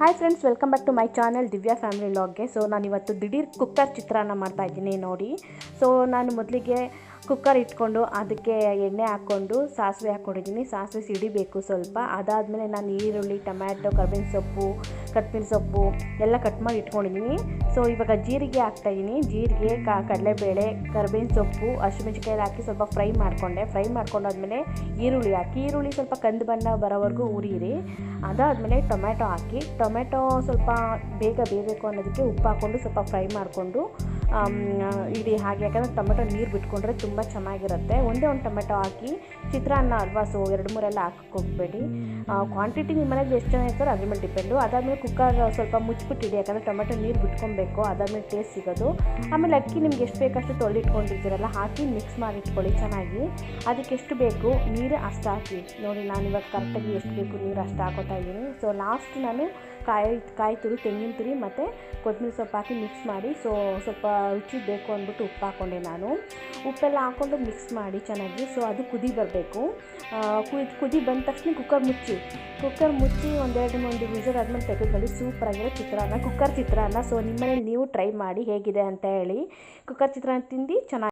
Hi friends, welcome back to my channel Divya family ವ್ಲಾಗ್ಗೆ. So ನಾನಿವತ್ತು ದಿಢೀರ್ ಕುಕ್ಕರ್ ಚಿತ್ರಾನ್ನ ಮಾಡ್ತಾಯಿದ್ದೀನಿ ನೋಡಿ. ಸೊ ನಾನು ಮೊದಲಿಗೆ ಕುಕ್ಕರ್ ಇಟ್ಕೊಂಡು ಅದಕ್ಕೆ ಎಣ್ಣೆ ಹಾಕ್ಕೊಂಡು ಸಾಸಿವೆ ಹಾಕ್ಕೊಂಡಿದ್ದೀನಿ. ಸಾಸಿವೆ ಸಿಡಿಬೇಕು ಸ್ವಲ್ಪ. ಅದಾದಮೇಲೆ ನಾನು ಈರುಳ್ಳಿ, ಟೊಮ್ಯಾಟೊ, ಕೊತ್ತಂಬರಿ ಸೊಪ್ಪು ಎಲ್ಲ ಕಟ್ ಮಾಡಿ ಇಟ್ಕೊಂಡಿದ್ದೀನಿ. ಸೊ ಇವಾಗ ಜೀರಿಗೆ ಹಾಕ್ತಾಯಿದ್ದೀನಿ. ಜೀರಿಗೆ, ಕಡಲೆಬೇಳೆ, ಕರಿಬೇವಿನ ಸೊಪ್ಪು, ಹಸಿಮೆಣಸಿನಕಾಯಿ ಹಾಕಿ ಸ್ವಲ್ಪ ಫ್ರೈ ಮಾಡ್ಕೊಂಡಾದ್ಮೇಲೆ ಈರುಳ್ಳಿ ಸ್ವಲ್ಪ ಕಂದು ಬಣ್ಣ ಬರೋವರೆಗೂ ಉರಿಯಿರಿ. ಅದಾದಮೇಲೆ ಟೊಮ್ಯಾಟೊ ಹಾಕಿ, ಟೊಮೆಟೊ ಸ್ವಲ್ಪ ಬೇಗ ಬೇಯಬೇಕು ಅನ್ನೋದಕ್ಕೆ ಉಪ್ಪು ಹಾಕ್ಕೊಂಡು ಸ್ವಲ್ಪ ಫ್ರೈ ಮಾಡಿಕೊಂಡು ಇಡಿ ಹಾಗೆ. ಯಾಕಂದರೆ ಟೊಮೆಟೊ ನೀರು ಬಿಟ್ಕೊಂಡ್ರೆ ತುಂಬ ಚೆನ್ನಾಗಿರುತ್ತೆ. ಒಂದೇ ಒಂದು ಟೊಮೆಟೊ ಹಾಕಿ ಚಿತ್ರಾನ್ನ ಅಲ್ವಾ, ಸೊ 2-3 ಎಲ್ಲ ಹಾಕಕ್ಕೆ ಹೋಗಬೇಡಿ. ಕ್ವಾಂಟಿಟಿ ನಿಮ್ಮ ಮನೇಲಿ ಎಷ್ಟು ಜನ ಇರ್ತಾರೋ ಅದ್ರ ಮೇಲೆ ಡಿಪೆಂಡು. ಅದಾದಮೇಲೆ ಕುಕ್ಕರ್ ಸ್ವಲ್ಪ ಮುಚ್ಚಿಬಿಟ್ಟಿಡಿ, ಯಾಕಂದರೆ ಟೊಮೆಟೊ ನೀರು ಬಿಟ್ಕೊಬೇಕು, ಅದಾದಮೇಲೆ ಟೇಸ್ಟ್ ಸಿಗೋದು. ಆಮೇಲೆ ಅಕ್ಕಿ ನಿಮ್ಗೆ ಎಷ್ಟು ಬೇಕಷ್ಟು ತೊಳೆದಿಟ್ಕೊಂಡಿರ್ತೀರಲ್ಲ ಹಾಕಿ ಮಿಕ್ಸ್ ಮಾಡಿ ಇಟ್ಕೊಳ್ಳಿ ಚೆನ್ನಾಗಿ. ಅದಕ್ಕೆ ಎಷ್ಟು ಬೇಕು ನೀರು ಅಷ್ಟು ಹಾಕಿ ನೋಡಿ. ನಾನು ಇವಾಗ ಕರೆಕ್ಟಾಗಿ ಎಷ್ಟು ಬೇಕು ನೀರು ಅಷ್ಟು ಹಾಕೋತಾ ಇದ್ದೀನಿ. ಸೊ ಲಾಸ್ಟ್ ನಾನು ಕಾಯಿ ತುರಿ, ತೆಂಗಿನ ತುರಿ ಮತ್ತು ಕೊತ್ತಂಬರಿ ಸೊಪ್ಪು ಹಾಕಿ ಮಿಕ್ಸ್ ಮಾಡಿ, ಸೊ ಸ್ವಲ್ಪ ರುಚಿ ಬೇಕು ಅಂದ್ಬಿಟ್ಟು ಉಪ್ಪು ಹಾಕ್ಕೊಂಡೆ ನಾನು. ಉಪ್ಪೆಲ್ಲ ಹಾಕ್ಕೊಂಡು ಮಿಕ್ಸ್ ಮಾಡಿ ಚೆನ್ನಾಗಿ. ಸೊ ಅದು ಕುದಿ ಬರಬೇಕು. ಕುದಿ ಬಂದ ತಕ್ಷಣ ಕುಕ್ಕರ್ ಮುಚ್ಚಿ ಒಂದು ವಿಸಿಲ್ ಆದಮೇಲೆ ತೆಗೆದುಕೊಳ್ಳಿ. ಸೂಪರಾಗಿರೋ ಕುಕ್ಕರ್ ಚಿತ್ರಾನ್ನ. ಸೊ ನಿಮ್ಮನೇಲಿ ನೀವು ಟ್ರೈ ಮಾಡಿ ಹೇಗಿದೆ ಅಂತ ಹೇಳಿ. ಕುಕ್ಕರ್ ಚಿತ್ರಾನ್ನ ತಿಂದು ಚೆನ್ನಾಗಿ